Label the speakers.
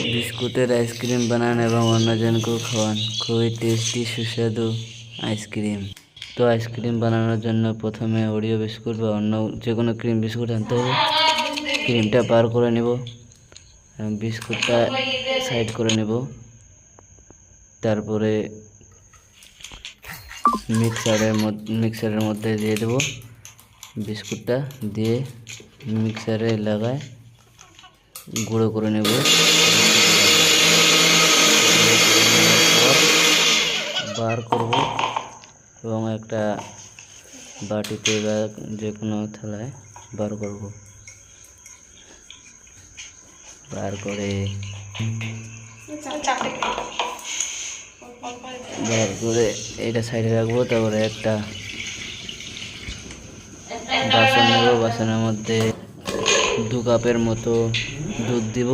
Speaker 1: বিস্কুটের আইসক্রিম বানান এবং অন্যজনকেও খাওয়ান। খুবই টেস্টি সুস্বাদু আইসক্রিম। তো আইসক্রিম বানানোর জন্য প্রথমে ওরিও বিস্কুট বা অন্য যে কোনো ক্রিম বিস্কুট আনতে হবে। ক্রিমটা বার করে নেব এবং বিস্কুটটা সাইড করে নেব। তারপরে মিক্সারের মধ্যে দিয়ে দেব বিস্কুটটা, দিয়ে মিক্সারে লাগায় গুঁড়ো করে নেব। বার করব এবং একটা বাটিতে বা যে কোনো থালায় বার করব। বার করে এটা সাইডে রাখবো। তারপরে একটা বাসন নেব, বাসনের মধ্যে 2 কাপের মতো দুধ দিব।